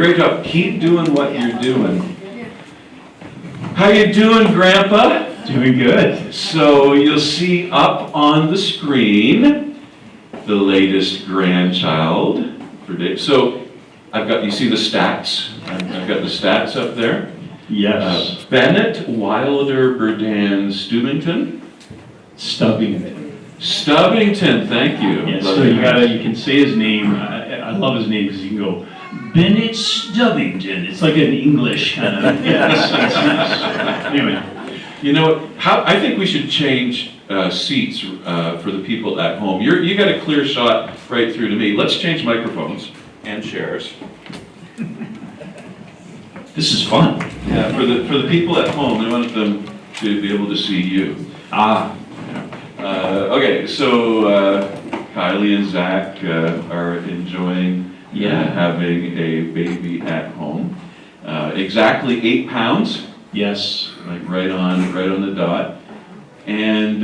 great job. Keep doing what you're doing. How you doing, Grandpa? Doing good. So you'll see up on the screen the latest grandchild for Dave. So you see the stats? I've got the stats up there. Yes. Bennett, Wilder, Berdan, Stubbington, thank you. Yes, so you can say his name. I love his name because you can go, Bennett Stubbington. It's like an English kind of, yes. Anyway. You know, I think we should change seats for the people at home. You got a clear shot right through to me. Let's change microphones and chairs. This is fun. Yeah, for the people at home, I want them to be able to see you. Okay, so Kylie and Zach are enjoying having a baby at home. Exactly 8 pounds. Yes. Like right on the dot. And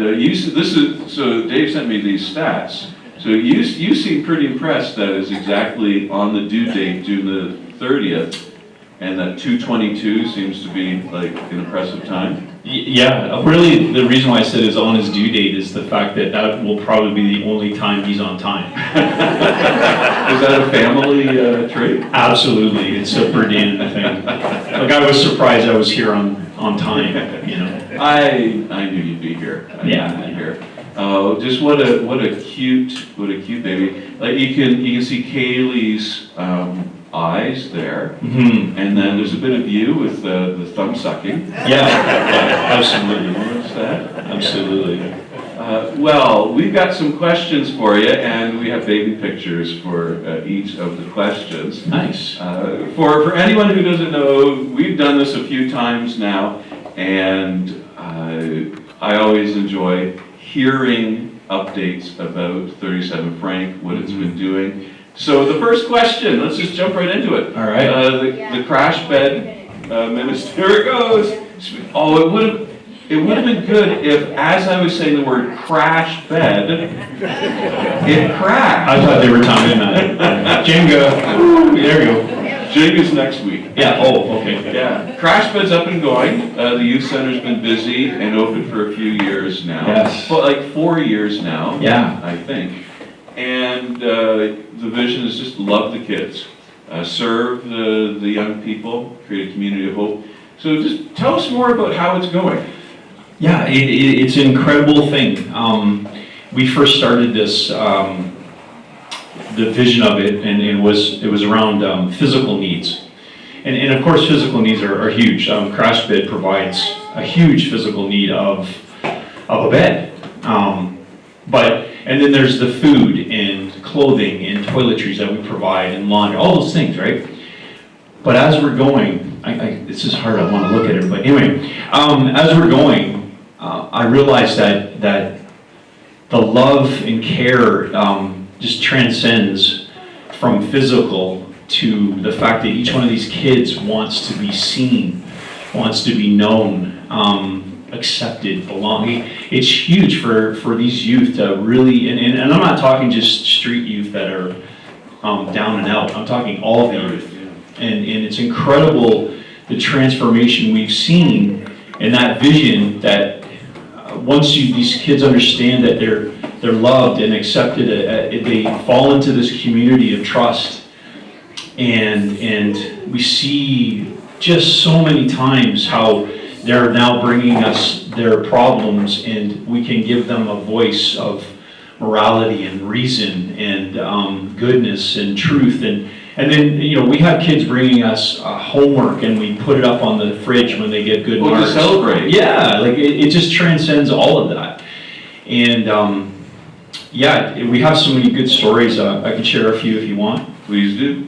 so Dave sent me these stats. So you seem pretty impressed that it's exactly on the due date, June the 30th. And that 2:22 seems to be like an impressive time. Yeah, really the reason why I said it's on his due date is the fact that will probably be the only time he's on time. Is that a family trait? Absolutely, it's a Berdan thing. Like I was surprised I was here on time, you know. I knew you'd be here. Oh, just what a cute baby. Like you can see Kaylee's eyes there, and then there's a bit of you with the thumb sucking. Yeah, absolutely. What's that? Absolutely. Well, we've got some questions for you, and we have baby pictures for each of the questions. Nice. For anyone who doesn't know, we've done this a few times now, and I always enjoy hearing updates about 37 Frank, what it's been doing. So the first question, let's just jump right into it. All right. The crash bed minister, here it goes. Oh, it would have been good if, as I was saying the word crash bed, it crashed. I thought they were talking about Jenga. There we go. Jenga's next week. Yeah, oh, okay. Yeah, crash bed's up and going. The youth center's been busy and open for a few years now. Yes. Well, like 4 years now. Yeah. I think. And the vision is just love the kids, serve the young people, create a community of hope. So just tell us more about how it's going. Yeah, it's an incredible thing. We first started this, the vision of it, and it was around physical needs. And of course physical needs are huge. Crash Bed provides a huge physical need of a bed. And then there's the food and clothing and toiletries that we provide and laundry, all those things, right? But as we're going, this is hard, I want to look at it, but anyway, as we're going, I realized that the love and care just transcends from physical to the fact that each one of these kids wants to be seen, wants to be known, accepted, belonging. It's huge for these youth to really, and I'm not talking just street youth that are down and out, I'm talking all of the youth. And it's incredible the transformation we've seen in that vision that once these kids understand that they're loved and accepted, they fall into this community of trust. And we see just so many times how they're now bringing us their problems, and we can give them a voice of morality and reason and goodness and truth. And then, we have kids bringing us homework, and we put it up on the fridge when they get good marks. To celebrate. Yeah, like it just transcends all of that. And we have so many good stories. I can share a few if you want. Please do.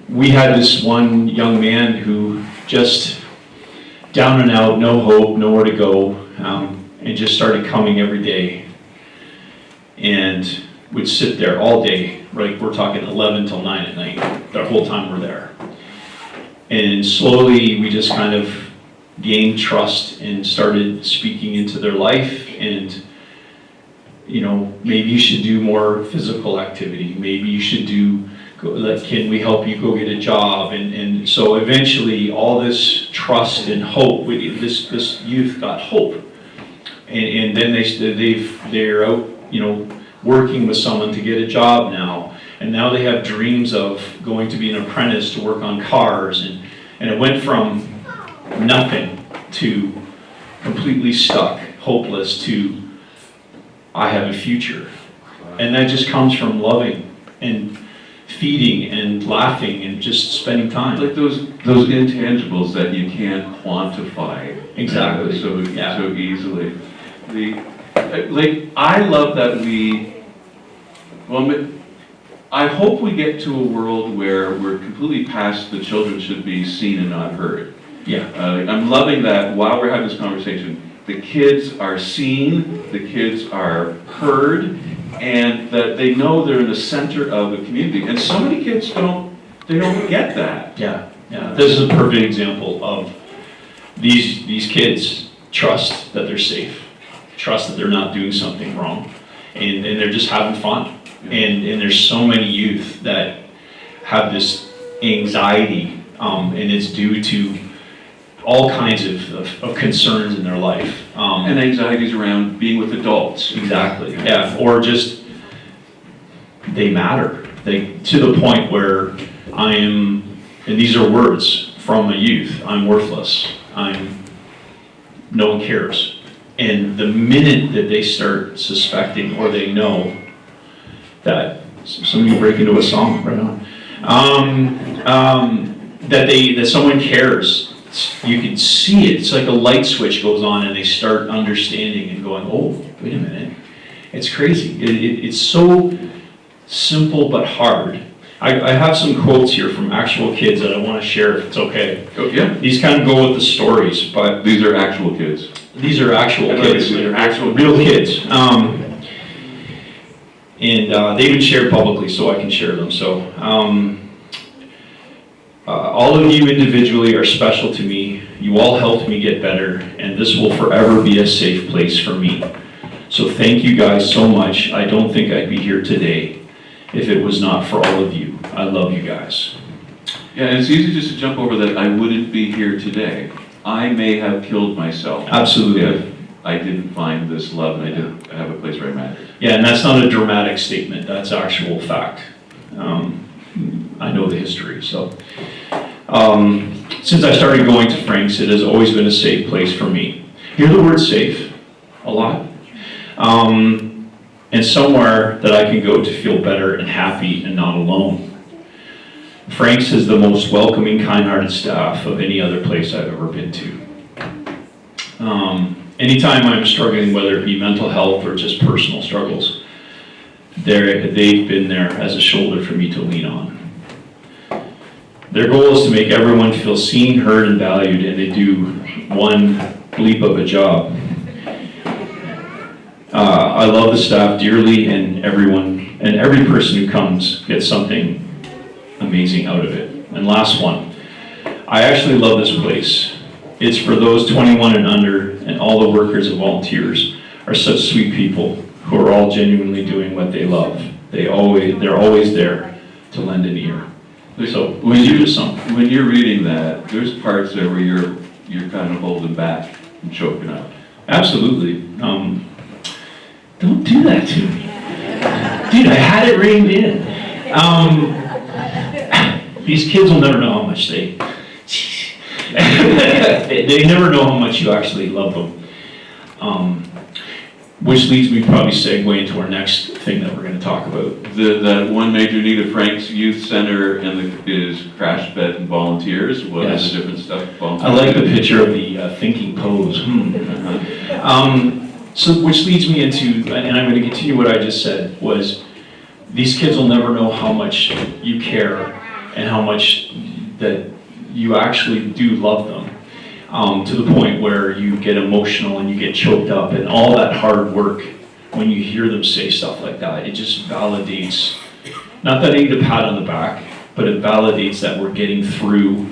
We had this one young man who just down and out, no hope, nowhere to go, and just started coming every day and would sit there all day, right? We're talking 11 till 9 at night, the whole time we're there. And slowly we just kind of gained trust and started speaking into their life, and maybe you should do more physical activity, maybe you should do can we help you go get a job? And so eventually all this trust and hope, this youth got hope. And then they're out, working with someone to get a job now. And now they have dreams of going to be an apprentice to work on cars. And it went from nothing to completely stuck, hopeless, to I have a future. And that just comes from loving and feeding and laughing and just spending time. Like those intangibles that you can't quantify. Exactly. So easily. I love that I hope we get to a world where we're completely past the children should be seen and not heard. Yeah. I'm loving that while we're having this conversation, the kids are seen, the kids are heard, and that they know they're in the center of a community. And so many kids don't get that. Yeah. This is a perfect example of these kids trust that they're safe, trust that they're not doing something wrong, and they're just having fun. Yeah. And there's so many youth that have this anxiety, and it's due to all kinds of concerns in their life. And anxieties around being with adults. Exactly, yeah. Or just, they matter. To the point where and these are words from a youth, I'm worthless. No one cares. And the minute that they start suspecting or they know that, somebody break into a song right on, that someone cares, you can see it. It's like a light switch goes on and they start understanding and going, oh, wait a minute. It's crazy. It's so simple but hard. I have some quotes here from actual kids that I want to share if it's okay. Oh, yeah. These kind of go with the stories, but these are actual kids. These are actual kids. They're actual real kids. And they've been shared publicly, so I can share them. So, all of you individually are special to me. You all helped me get better, and this will forever be a safe place for me. So thank you guys so much. I don't think I'd be here today if it was not for all of you. I love you guys. Yeah, and it's easy just to jump over that I wouldn't be here today. I may have killed myself. Absolutely. If I didn't find this love and I didn't have a place where I mattered. Yeah, and that's not a dramatic statement. That's actual fact. I know the history, so. Since I started going to Frank's, it has always been a safe place for me. Hear the word safe a lot. And somewhere that I can go to feel better and happy and not alone. Frank's has the most welcoming, kind-hearted staff of any other place I've ever been to. Anytime I'm struggling, whether it be mental health or just personal struggles, they've been there as a shoulder for me to lean on. Their goal is to make everyone feel seen, heard, and valued, and they do one bleep of a job. I love the staff dearly, and every person who comes gets something amazing out of it. And last one, I actually love this place. It's for those 21 and under, and all the workers and volunteers are such sweet people who are all genuinely doing what they love. They're always there to lend an ear. So when you're reading that, there's parts there where you're kind of holding back and choking up. Absolutely. Don't do that to me. Dude, I had it reined in. These kids will never know how much they never know how much you actually love them. Which leads me to probably segue into our next thing that we're going to talk about. The one major need of Frank's Youth Center is crash bed and volunteers. What is the different stuff? I like the picture of the thinking pose. So which leads me into, and I'm going to continue what I just said, was these kids will never know how much you care and how much that you actually do love them, to the point where you get emotional and you get choked up, and all that hard work, when you hear them say stuff like that, it just validates, not that I need a pat on the back, but it validates that we're getting through,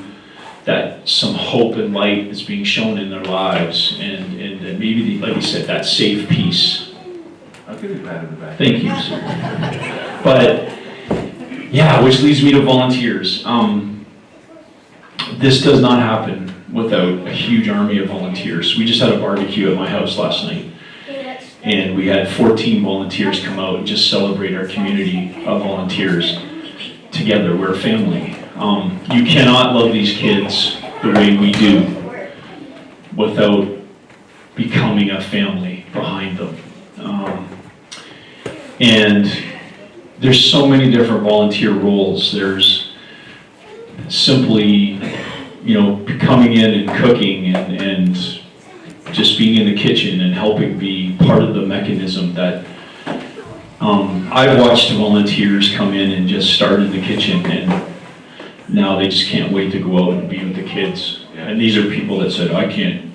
that some hope and light is being shown in their lives, and that maybe, like you said, that safe peace. I'll give you a pat on the back. Thank you, sir. But Yeah, which leads me to volunteers. This does not happen without a huge army of volunteers. We just had a barbecue at my house last night, and we had 14 volunteers come out and just celebrate our community of volunteers together. We're a family. You cannot love these kids the way we do without becoming a family behind them. And there's so many different volunteer roles. There's simply, coming in and cooking and just being in the kitchen and helping be part of the mechanism that I've watched volunteers come in and just start in the kitchen, and now they just can't wait to go out and be with the kids. Yeah. And these are people that said, I can't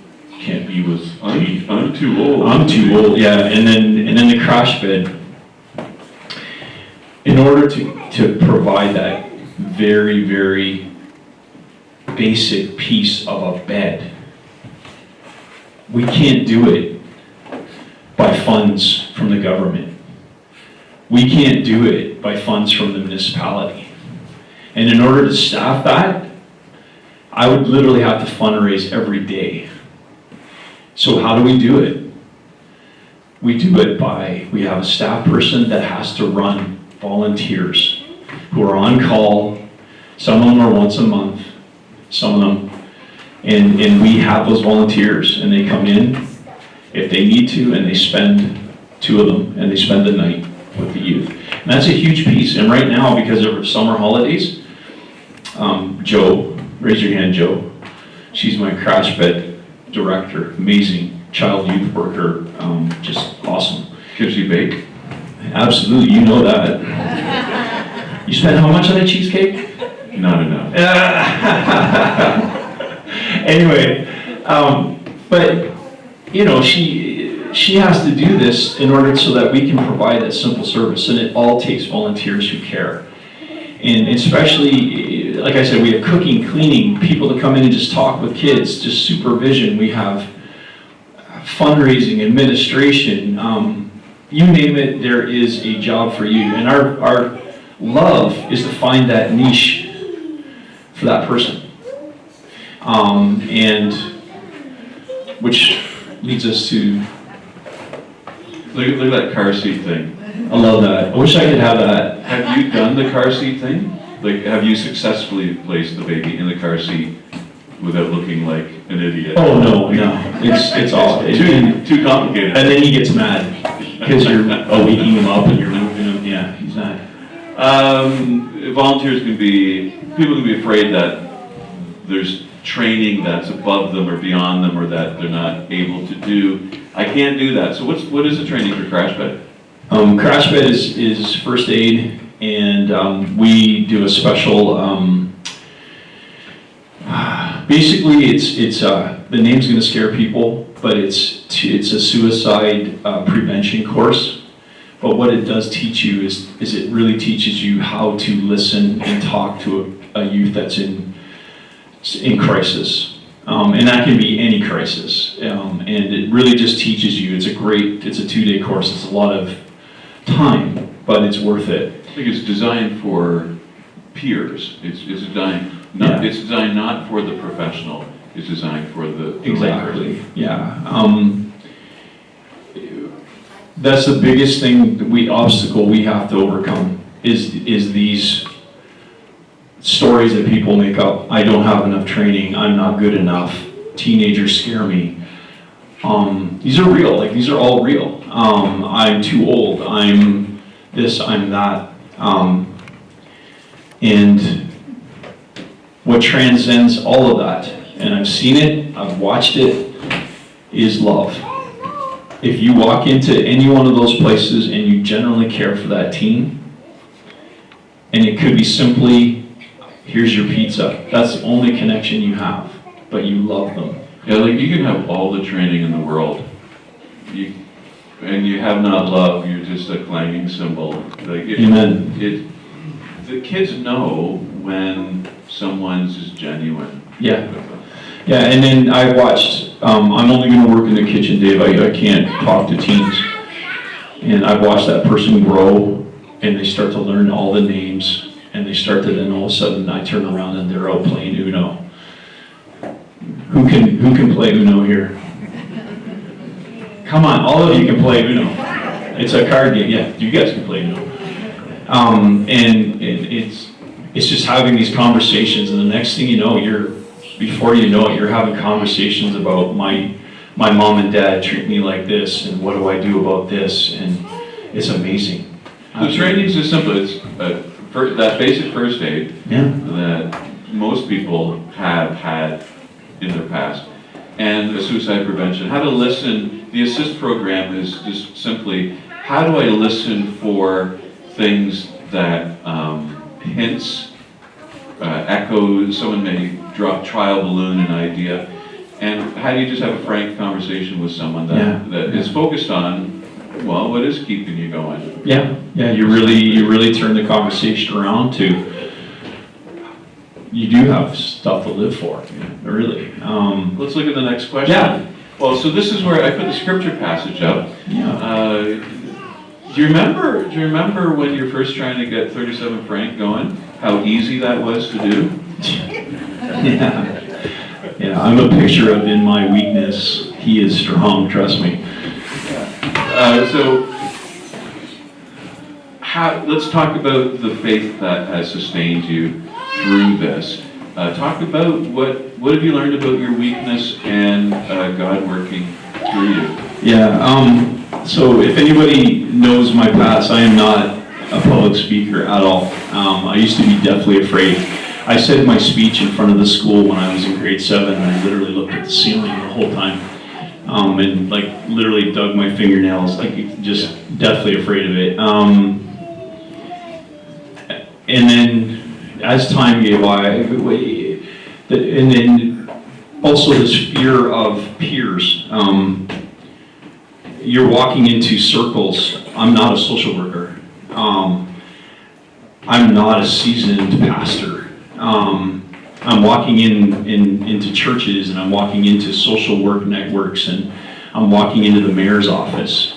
be with. I'm too old. I'm too old, yeah. And then the crash bed. In order to provide that very, very basic piece of a bed, we can't do it by funds from the government. We can't do it by funds from the municipality. And in order to staff that, I would literally have to fundraise every day. So how do we do it? We do it by, we have a staff person that has to run volunteers who are on call. Some of them are once a month, some of them, and we have those volunteers, and they come in if they need to, and they spend, 2 of them, and they spend the night with the youth. And that's a huge piece. And right now, because of summer holidays, Joe, raise your hand, Joe. She's my crash bed director, amazing child youth worker, just awesome. Can she bake? Absolutely, you know that. You spent how much on a cheesecake? Not enough. Anyway, but she has to do this in order so that we can provide that simple service, and it all takes volunteers who care. And especially, like I said, we have cooking, cleaning, people that come in and just talk with kids, just supervision. We have fundraising, administration, you name it, there is a job for you. And our love is to find that niche for that person. And which leads us to... Look at that car seat thing. I love that. I wish I could have that. Have you done the car seat thing? Like, have you successfully placed the baby in the car seat without looking like an idiot? Oh, no. It's all... Too complicated. And then he gets mad because you're waking him up and you're moving him. Yeah, he's not... Volunteers people can be afraid that there's training that's above them or beyond them, or that they're not able to do. I can't do that. So what is the training for crash bed? Crash bed is first aid, and we do a special, basically it's the name's gonna scare people, but it's a suicide prevention course. But what it does teach you is it really teaches you how to listen and talk to a youth that's in crisis. And that can be any crisis. And it really just teaches you, it's a 2-day course, it's a lot of time, but it's worth it. I think it's designed for peers. It's designed not for the professional, it's designed for the Exactly, yeah. That's the biggest obstacle we have to overcome is these stories that people make up. I don't have enough training, I'm not good enough, teenagers scare me. These are real, these are all real. I'm too old, I'm this, I'm that. And what transcends all of that, and I've seen it, I've watched it, is love. If you walk into any one of those places and you genuinely care for that teen, and it could be simply, here's your pizza. That's the only connection you have, but you love them. Yeah, you can have all the training in the world, and you have not love, you're just a clanging cymbal. Amen. The kids know when someone's is genuine. Yeah. Yeah, and then I watched, I'm only going to work in the kitchen, Dave. I can't talk to teens. And I've watched that person grow, and they start to learn all the names And they start to, then all of a sudden I turn around and they're out playing Uno. Who can play Uno here? Come on, all of you can play Uno. It's a card game, yeah, you guys can play Uno. And it's just having these conversations, and the next thing you know, before you know it, you're having conversations about my mom and dad treat me like this, and what do I do about this, and it's amazing. The training's just simple. It's that basic first aid that most people have had in their past, and the suicide prevention. How to listen. The assist program is just simply, how do I listen for things that hints, echoes, someone may trial balloon an idea, and how do you just have a frank conversation with someone that is focused on, well, what is keeping you going? Yeah, you really turn the conversation around to, you do have stuff to live for, really. Let's look at the next question. Yeah. Well, so this is where I put the scripture passage up. Yeah. Do you remember when you're first trying to get 37 Frank going? How easy that was to do? Yeah, I'm a picture of, in my weakness, he is strong, trust me. Let's talk about the faith that has sustained you through this. Talk about what have you learned about your weakness and God working through you? Yeah, so if anybody knows my past, I am not a public speaker at all. I used to be deathly afraid. I said my speech in front of the school when I was in grade 7, and I literally looked at the ceiling the whole time. And like literally dug my fingernails, like just deathly afraid of it. And then as time gave by, and then also this fear of peers. You're walking into circles. I'm not a social worker. I'm not a seasoned pastor. I'm walking into churches, and I'm walking into social work networks, and I'm walking into the mayor's office.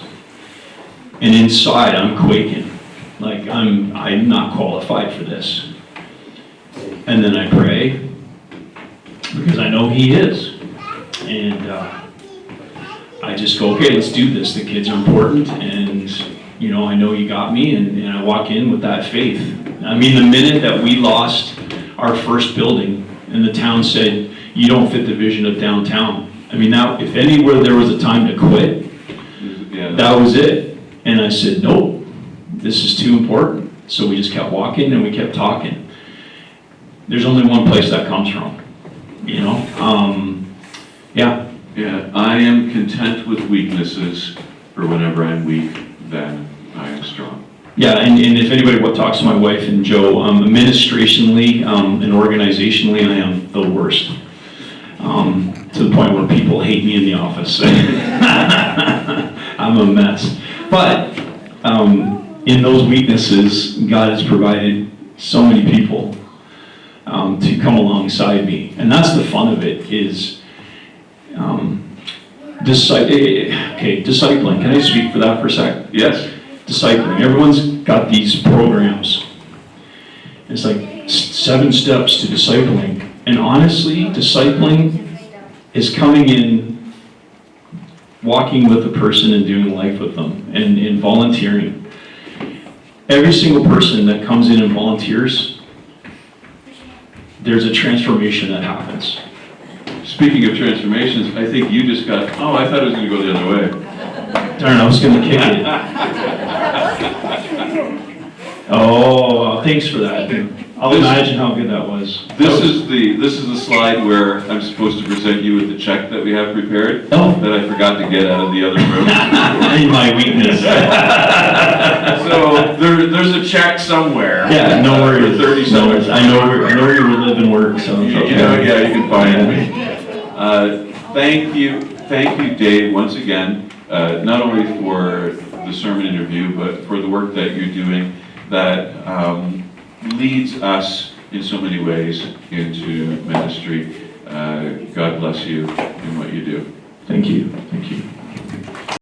And inside, I'm quaking. Like, I'm not qualified for this. And then I pray, because I know he is. And I just go, okay, let's do this. The kids are important, and I know you got me, and I walk in with that faith. I mean, the minute that we lost our first building, and the town said, you don't fit the vision of downtown. I mean, now, if anywhere there was a time to quit, that was it. And I said, nope, this is too important. So we just kept walking, and we kept talking. There's only one place that comes from, Yeah, I am content with weaknesses, for whenever I'm weak, then I am strong. Yeah, and if anybody talks to my wife and Joe, administrationally and organizationally, I am the worst. To the point where people hate me in the office. I'm a mess. But in those weaknesses, God has provided so many people to come alongside me. And that's the fun of it, is discipling. Can I speak for that for a sec? Yes. Discipling. Everyone's got these programs. It's like 7 steps to discipling. And honestly, discipling is coming in, walking with a person and doing life with them, and volunteering. Every single person that comes in and volunteers, there's a transformation that happens. Speaking of transformations, I think you just got, I thought it was going to go the other way. Darn, I was going to kick it. Oh, thanks for that. I'll imagine how good that was. This is the slide where I'm supposed to present you with the check that we have prepared, that I forgot to get out of the other room. In my weakness. So there's a check somewhere. Yeah, no worries. 37. I know where you live and work, so it's okay. You can find me. Thank you, Dave, once again, not only for the sermon interview, but for the work that you're doing that leads us in so many ways into ministry. God bless you in what you do. Thank you.